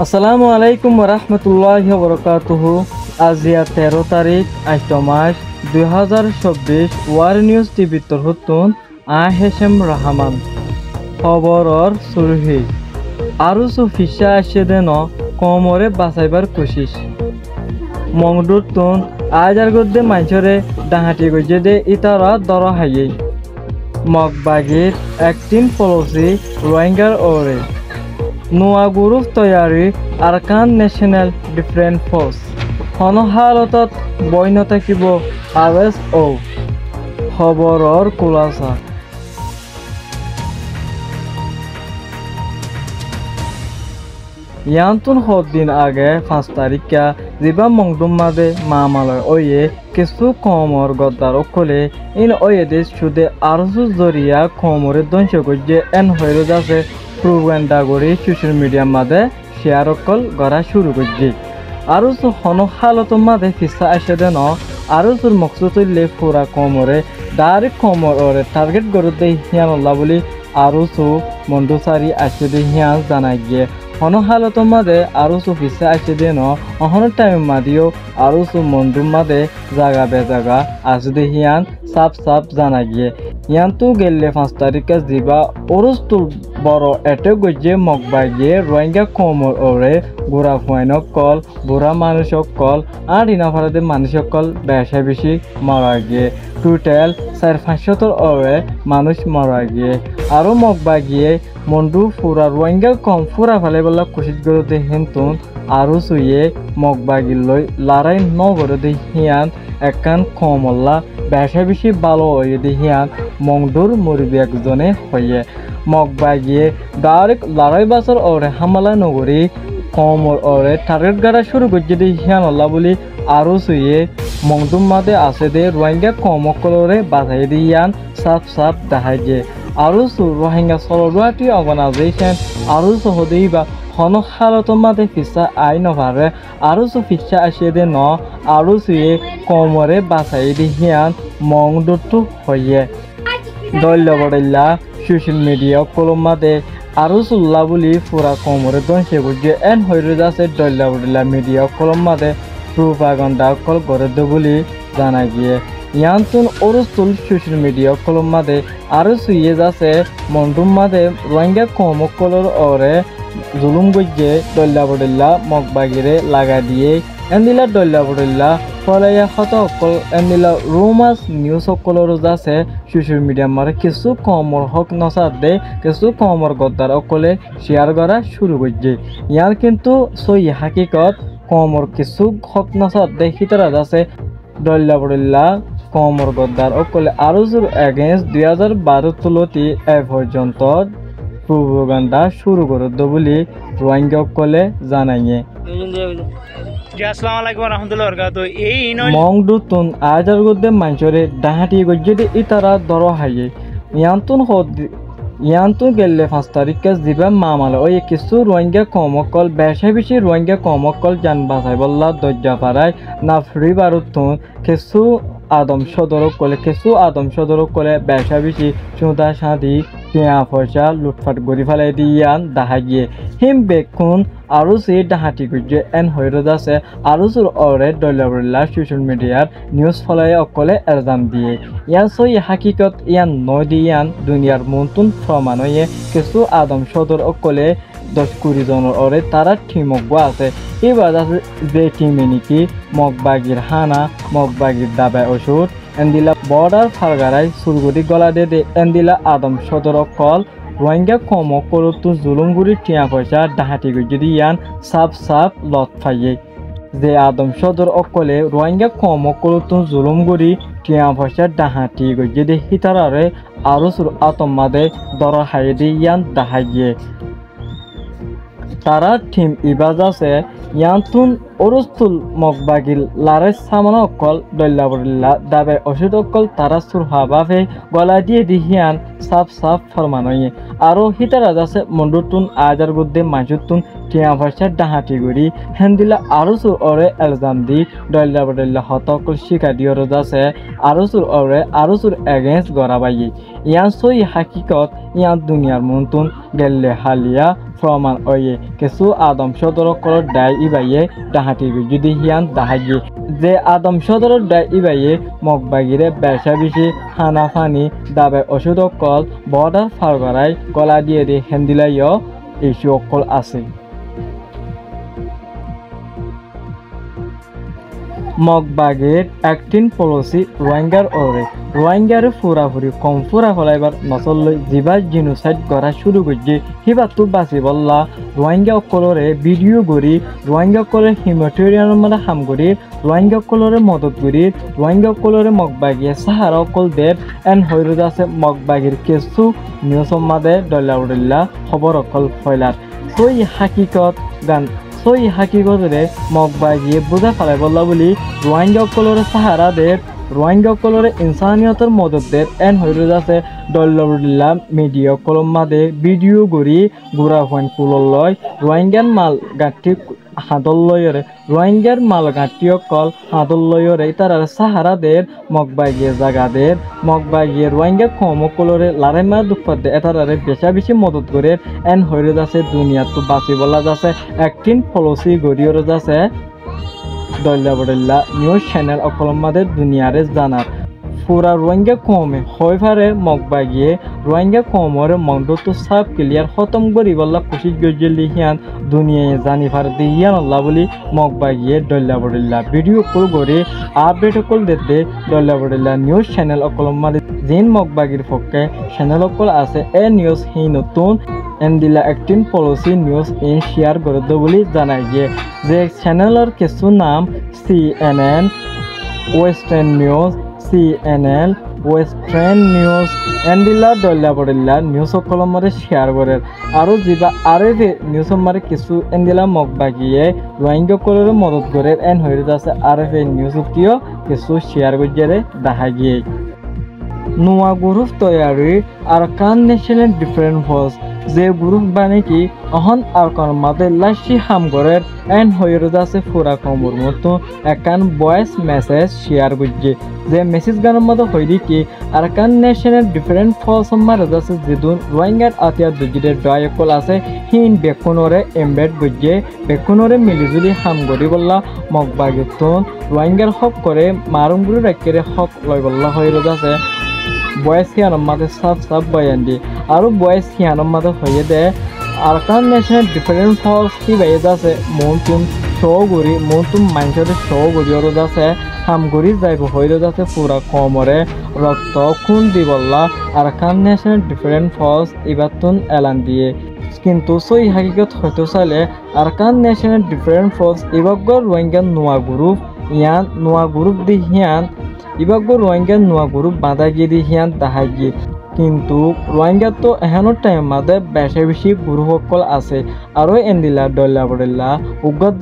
আসসালামু আলাইকুম ওরহমতুল্লাহি ওবরাকাতুহু। আজিয়া 13 তারিখ 8 মাস 2024 ওয়ার নিউজ টিভি তরহতুন হেশেম রহমান খবরর সুরহি আরো সুফিসা আসে দেন কমরে বাঁচাইবার কোশিশ মংডুতুন আজার গদ্দে মাইছরে ডাহাটি গজে দে ইতারা দর হাইয়ে মগবাগির একটিন পলসি রোহিঙ্গার ওরে নোয়া গ্রুপ তৈয়ারি আরকান ন্যাশনাল ডিফেন্স ফোর্স হনহালতত বৈন থাকিব RSO খবরর খুলাসা ইয়ান্তুন দিন আগে 5 তারিখা জিবা মংডুমাদে মামালয় ওয়ে কিছু কমর গদ্দার অকলে ইন ওয়ে দেশ সুদে আরজু জরিয়া কমরে ধ্বংস করছে এন হয়ে যাচ্ছে প্রোপাগান্ডা করে সোশ্যাল মিডিয়ার মাঝে শেয়ার অকল করা শুরু করছে আরো হন হালত মাঝে ফিসা আসে দেন আরো মকসুদ হইলে পুরা কমরে ডাইরেক্ট কমর ওরে টার্গেট করে দেয় হিয়ানল্লা বলি আরো মন্ডুসারি আসে দে হিয়ান জানাই গিয়ে হন হালত মাঝে আরো ফিসা আসে দেন অহন টাইম মাদিও আরো মন্ডুর মাঝে জাগা বেজাগা আসে দে হিয়ান সাপ জানাই গিয়ে ইয়ান্তু গেলে 5 তারিখে দিবা ওরস্তুল বড় এটে গজে মগবাগিয়ে রোহিঙ্গা কমর ওরে বুড়া ফুয়াইনক কল বুড়া মানুষক কল আর ইনাফারাদে মানুষক কল বেশি মারা গিয়ে টোটাল 400-500 ওরে মানুষ মারা গিয়ে আরো মগবাগিয়ে মন্ডু ফুরা রোহিঙ্গা কম ফুরা ফেলে বলা কুশিত গরতে হিন্তুন আরো সুয়ে মগবাগির লই লড়াই নগরতে হিয়ান একান কমল্লা বেশি ভালো হয়ে হিয়ান মংডুর মুরবি একজনে হয়ে মগবাগিয়ে ডাইরেক্ট লড়াই বছর ওরে হামলা নগরী কমর ওরে টার্গেট গাড়া শুরু করছে দে হিয়ান আল্লাহ বলি আরো সুয়ে মংডুর মাঝে আছে দে রোহিঙ্গা কমকলরে বাধাই দিয়ান সাপ দেখাই যে আরো রোহিঙ্গা সলরুয়াটি অর্গানাইজেশন আরো সহদেই বা হন হালত মাঝে ফিসা আই নভারে আরো ফিসা আসে দে ন আরো সুয়ে কমরে বাঁচাই দি হিয়ান মংডুটু হয়ে দল্যবডল্লা সোশ্যাল মিডিয়া কলম মাঝে আরো চুল্লা বলি পুরা কমরে দংশে বুঝে এন হয়ে যাচ্ছে দল্যবডল্লা মিডিয়া কলম মাঝে প্রোপাগান্ডা কল করে দে বলি জানা গিয়ে ইয়ানতুন ওরস্তুল সোশ্যাল মিডিয়া কলম মাঝে আরো সুইয়ে যাচ্ছে মন্ডুম মাঝে রোহিঙ্গা কমকলর ওরে জুলুম গজ্জে দল্যবডল্লা মগবাগিরে লাগা দিয়ে এন্দিলা দল্যবডল্লা ফলাইয়া হত অকল এন্দিলা রোমাস নিউজ অকলর যাচ্ছে সোশ্যাল মিডিয়া মারে কিছু কমর হক নসাদ দে কিছু কমর গদ্দার অকলে শেয়ার করা শুরু করছে ইয়ার কিন্তু সই হাকিকত কমর কিছু হক নসাদ দে হিতরা যাচ্ছে দল্যবডল্লা কমর গদ্দার অকলে আরো জোর এগেন্স্ট 2012 তুলতি এ পর্যন্ত প্রোপাগান্ডা শুরু করে দে বলি রোহিঙ্গা অকলে জানাইয়ে মংডুতুন আজার গদ্দে মাঞ্চরে ডাহাটি গজ্জে ইতারা দর হাইয়ে ইয়ান্তুন গেলে 5 তারিখে দিবা মামালে ওই কিছু রোহিঙ্গা কমকল বেশি রোহিঙ্গা কমকল যান বাসাই বল্লা দরজা পাড়ায় না ফ্রি বারুতুন কিছু আদম সদরক কলে বেশি চুদা সাদি টিয়া পয়সা লুটফাট গড়ি ফেলাই দিয়ান দেখা গিয়ে হিম বেকুন আরো সে ডাহাটি গুজে এন হয়ে যাচ্ছে আরো জোর অরে দল্যবডল্লা সোশ্যাল মিডিয়ার নিউজ ফলাই অকলে এলজাম দিয়ে ইয়ান সই হাকিকত ইয়ান নয় দিয়ান দুনিয়ার মন্তুন প্রমাণ হয়ে কিছু আদম সদর অকলে 10-20 জনের ওরে তারা ঠিমক আছে এবার আছে যে টিমে নাকি মগবাগির হানা মগবাগির দাবায় ওষুধ এন্দিলা বর্ডার ফালগারাই সুরগুদি গলা দে এন্দিলা আদম সদর কল রোহিঙ্গা কমকলতো জুলুমগুড়ি টিয়া পয়সা ডাহাটি গজ্জি ইয়ান সাপ লত ফাইয়ে যে আদম সদর অকলে রোহিঙ্গা কমকলতো জুলুমগুড়ি টিয়া পয়সা ডাহাটি গজ্জি দে হিতারারে আরো সুর আতম্মাদে দর হাইয়ে দি ইয়ান দাহাইয়ে তারা টিম ইবাজ আছে ইয়ান্তুন ওরস্তুল মগবাগিল লারে সামান অকল দল্যবডল্লা দাবে ওষুধ অকল তারা সুরহাবাভে গলা দিয়ে দিহিয়ান সাপ ফরমানয়ে আরো হিতারা আছে মন্ডুতুন আজার গুদ্দে মাসুতুন টিয়া ভাষার ডাহাটি গুড়ি হেন্দিলা আরো সুর ওরে এলজাম দি দল্যবডল্লা হত অকল শিকা দিয়র আছে আরো সুর ওরে আরো সুর এগেন্স্ট গড়াবাই ইয়ান সই হাকিকত ইয়ান দুনিয়ার মন্তুন গেলে হালিয়া প্রমাণ ওয়ে কিছু আদম সদরকল দায় ইবাইয়ে ডাহাটি যদি হিয়ান দাহাগি যে আদম সদর দায় ইবাইয়ে মগবাগিরে বেশা বেশি হানা ফানি দাবে ওষুধ অকল বর্ডার ফারগারাই গলা দিয়ে হেন্দিলাইও ইস্যু অকল আছে মগবাগের একটিন পলিসি রোহিঙ্গার ওরে রোহিঙ্গার ফুরাফুরি কম ফুরা ফলাইবার নচললৈ জিবা জিনোসাইড করা শুরু করছে হিবাতো বাঁচি বল্লা রোহিঙ্গা অকলরে ভিডিও করি রোহিঙ্গা অকলের হিউম্যানিটেরিয়ানের মানে হাম করি রোহিঙ্গা অকলরে মদত করি রোহিঙ্গা অকলরে মগবাগিয়ে সাহারা অকল দেব এন হৈরুদ আছে মগবাগির কিছু নিউজ মাদে ডল্লা উডল্লা খবর অকল ফয়লার সই হাকিকত গান সই হাকিকতরে মগবাগিয়ে বুঝা ফেলাই বললা বলি রোহিঙ্গা অকলরে সাহারা দেব রোহিঙ্গা অকলরে ইনসানিয়তের মদত দেব এন হৈরুদ আছে ডল্লা মিডিয়া কলম মাদে ভিডিও করি গুড়া হইন কুলল লয় রোহিঙ্গার মাল গাঁঠি হাদল লয়রে রোহিঙ্গার মাল গাঁঠি অকল হাদল লয়রে তারা সাহারাদের মগবাগিয়ে জাগাদের মগবাগিয়ে রোহিঙ্গা কম অকলরে লারেমা দুঃখত দে এটারে বেশা বেশি মদত করে এন হৈরুদ আছে দুনিয়া তো বাঁচি বলা যাচ্ছে একটিন পলিসি গড়িয়র যাচ্ছে দল্লা বডল্লা নিউজ চ্যানেল অকলম মাদে দুনিয়ারে জানার পুরা রোহিঙ্গা কমে হয় পারে মগবাগিয়ে রোহিঙ্গা কমরে মংডতো সাব ক্লিয়ার খতম করি বল্লা কোশিশ গজলি হিয়ান দুনিয়ায় জানি পারে দিয়ান আল্লাহ বলি মগবাগিয়ে ডল্লা বডল্লা ভিডিও কল করে আপডেট কল দিতে ডল্লা বডল্লা নিউজ চ্যানেল অকলম মাদে জিন মগবাগির পক্ষে চ্যানেল অকল আছে এ নিউজ হি নতুন এন্দিলা একটিন পলিসি নিউজ ইন শেয়ার করে দো বলি জানাই যে চ্যানেলের কিছু নাম CNN western news CNN western news এন্দিলা ডল্লা বডল্লা নিউজ অকলম মারে শেয়ার করে আৰু যিবা আরএফএ নিউজ মারে কিছু এন্দিলা মগবাগিয়ে রোহিঙ্গা কলরে মদত করে এন হৈরুদ আছে আরএফএ নিউজ উঠিও কিছু শেয়ার করে দেখা গিয়ে নোয়া গ্রুপ তৈয়ারি আরকান ন্যাশনাল ডিফেন্স ফোর্স যে গ্রুপ বানিকি অহন আরকান মাদে লাশি হামগরের এন হৈরুদ আছে পুরা কমর মতো একান ভয়েস মেসেজ শেয়ার করছে যে মেসেজ গানের মধ্যে হইদি কি আরকান ন্যাশনাল ডিফেন্স ফোর্স মারে আছে যেদুন রোহিঙ্গার আতিয়া দুজিরে ডয়কল আছে হিন বেকুনরে এমবেড গজে বেকুনরে মিলিজুলি হামগরি বললা মগবাগিতন রোহিঙ্গার হক করে মারুমগুরি রাখরে হক লয় বললা হৈরুদ আছে বয়েস হিয়ানোর মাঝে সাফ সাফ বয়ান দি আর বয়েস হিয়ানোর মাঝে হয়ে দে আরকান ন্যাশনাল ডিফেন্স ফোর্স কি বাইয়ে আছে মনতুন শো করি মনতুন মানুষের শো করি ওর আছে হামগরি যাইব হইলে আছে পুরা কমরে রক্ত খুন দি বললা আরকান ন্যাশনাল ডিফেন্স ফোর্স এবারতুন এলান দিয়ে কিন্তু সই হাকিকত হয়তো চাইলে আরকান ন্যাশনাল ডিফেন্স ফোর্স এবাগর রোহিঙ্গা নোয়া গ্রুপ ইয়ান নোয়া গ্রুপ দি হিয়ান ইবাগর রোহিঙ্গা নোয়া গ্রুপ বাঁধা গিয়ে দি হিয়ান দাহাই গিয়ে কিন্তু রোহিঙ্গা তো এহেনৰ টাইম মাদে বেশি বেশি গ্ৰুপ সকল আছে আৰু এন্দিলা ডল্লা বডল্লা উগ্গত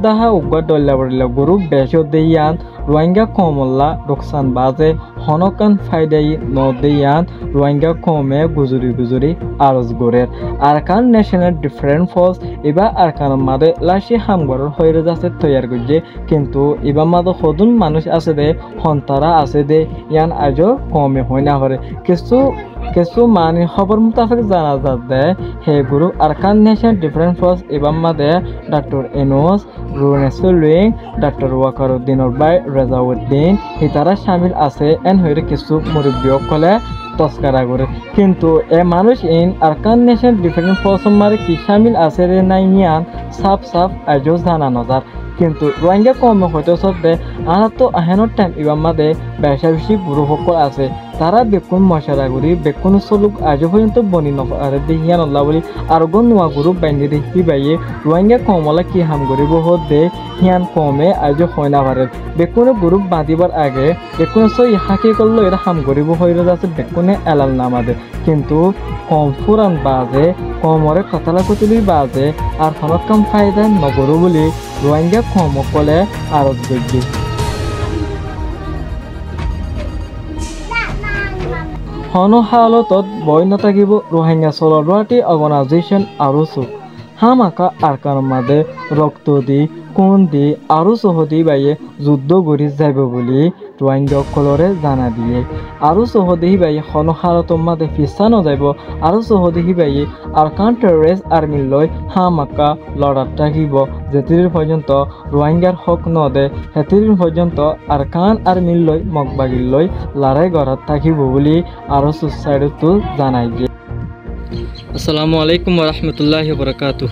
দাহা ডল্লা বডল্লা গ্রুপ বেশি দেয়ান রোহিঙ্গা কমল্লা রোকসান বাজে হনকান ফাইদাই নদেয়ান রোহিঙ্গা কমে গুজুরি আরজ গরের আরকান ন্যাশনাল ডিফেন্স ফোর্স এবার আরকান মাদে লাশি হামগরের হয়ে যাচ্ছে তৈয়ার করছে কিন্তু এবার মাদে সদুন মানুষ আছে দে হন্তারা আছে দে ইয়ান আজও কমে হয় না হরে কিছু মানে খবর মোতাবেক জানা যাচ্ছে হে group Arakan national defence force এবার মাদে ডক্টর এনোস রুনেসুলিং ডক্টর ওয়াকারুদ্দিনের বাই রেজাউদ্দিন হিতারা শামিল আছে এন হয়ে কিছু মুরব্বীসকলে তস্কারা করে কিন্তু এ মানুষ ইন আরকান ন্যাশনাল ডিফেন্স ফোর্স মারে কি শামিল আছে রে নাই নিয়ান সাফ আজও জানা নজার কিন্তু রোহিঙ্গা কম হয়তো সত্ত্বে আনা তো আহেনের টাইম এবার মাদে বেশা বেশি গ্রুপ সকল আছে তারা বেকুন মশারা করি বেকুন চলুক আজ পর্যন্ত বনি নফারে দেহিয়ান আল্লাহ বলি আর নোয়া গ্রুপ বাইন্দি দেখি বাইয়ে রোহিঙ্গা কমলা কি হাম করিব হত দে হিয়ান কমে আজ হয় না পারে বেকুনে গ্রুপ বাঁধিবার আগে বেকুনে সই হাঁকি করলো এরা হাম করিব হইলে আছে বেকুনে এলাল নামাদে কিন্তু কম ফুরান বাজে কমরে কতলা কতলি বাজে আর হনকাম ফায়দা নগরু বলি রোহিঙ্গা কম কলে আরজ গজ্জি হনো হালতত বই নাথাকিব রোহিঙ্গা সলৰাটি অৰ্গেনাইজেশ্যন আৰু চুক হামাকা আৰকাৰ মাদে ৰক্ত দি কোন দি আৰু চহদি বাইয়ে যুদ্ধ কৰি যাব বুলি ৰোহিঙ্গা সকলৰে জানা দিয়ে আৰু সহদেহি বাই হন হালতৰ মাঝে ফিসা নযাইব আৰু সহদেহি বাই আরকান টেররিস্ট আর্মি লই হামাকা লড়াত থাকিব যেতির পর্যন্ত রোহিঙ্গার হক নদে হেতির পর্যন্ত আরকান আর্মি লই মগবাগির লই লড়াই গড়াত থাকিব বলি আৰু সুসাইডতো জানাই দিয়ে। Assalamu alaikum wa rahmatullahi wa barakatuh.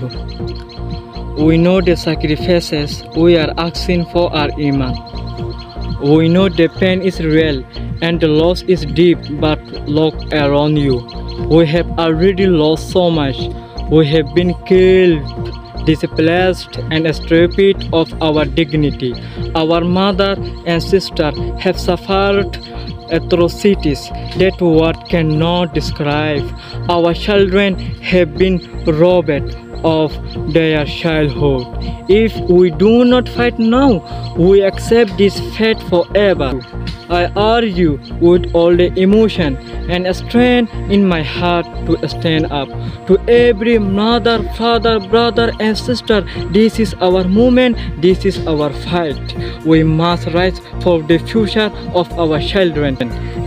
We know the sacrifices we are asking for our iman. We know the pain is real and the loss is deep, but look around you. We have already lost so much. We have been killed, displaced and stripped of our dignity. Our mother and sister have suffered atrocities that word cannot describe. Our children have been robbed of their childhood. If we do not fight now, we accept this fate forever. I urge you with all the emotion and strength in my heart to stand up. To every mother, father, brother and sister, this is our moment, this is our fight. We must rise for the future of our children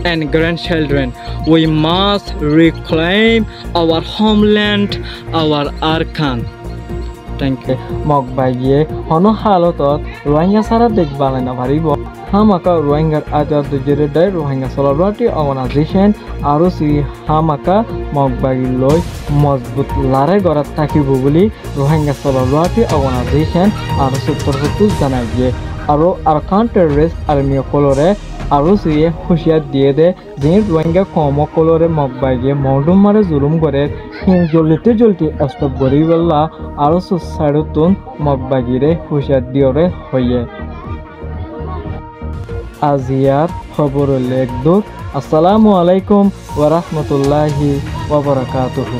and grandchildren. We must reclaim our homeland, our Arkan. Thank you. মগবাগিয়ে হন হালতত রোহিঙ্গা সারা দেখবালে না পারিব হামাকা রোহিঙ্গার আজাদ জেরে দেয় Rohingya সলাবাটি organisation আৰু হামাকা মগবাগি লই মজবুত লড়াই গড়াত থাকিব বুলি ৰোহিঙ্গা সলাবাটি অৰ্গানাইজেশন আৰু সূত্ৰটো জানাই দিয়ে আৰু আৰকান টেৰৰিস্ট আৰ্মি সকলৰে আৰু হুঁশিয়াৰ দিয়ে দে যে ৰোহিঙ্গা কম সকলৰে মগবাগিয়ে মৌডুম মাৰে জুলুম কৰে জলদি স্টপ কৰি বললা আৰু সুসাইডতুন মগবাগিৰে হুঁশিয়াৰ দিয়ৰে হইয়ে আজিয়াৰ খবৰ লেখ দূৰ। আসসালামু আলাইকুম ওয়া ৰাহমাতুল্লাহি ওয়া বাৰাকাতুহু।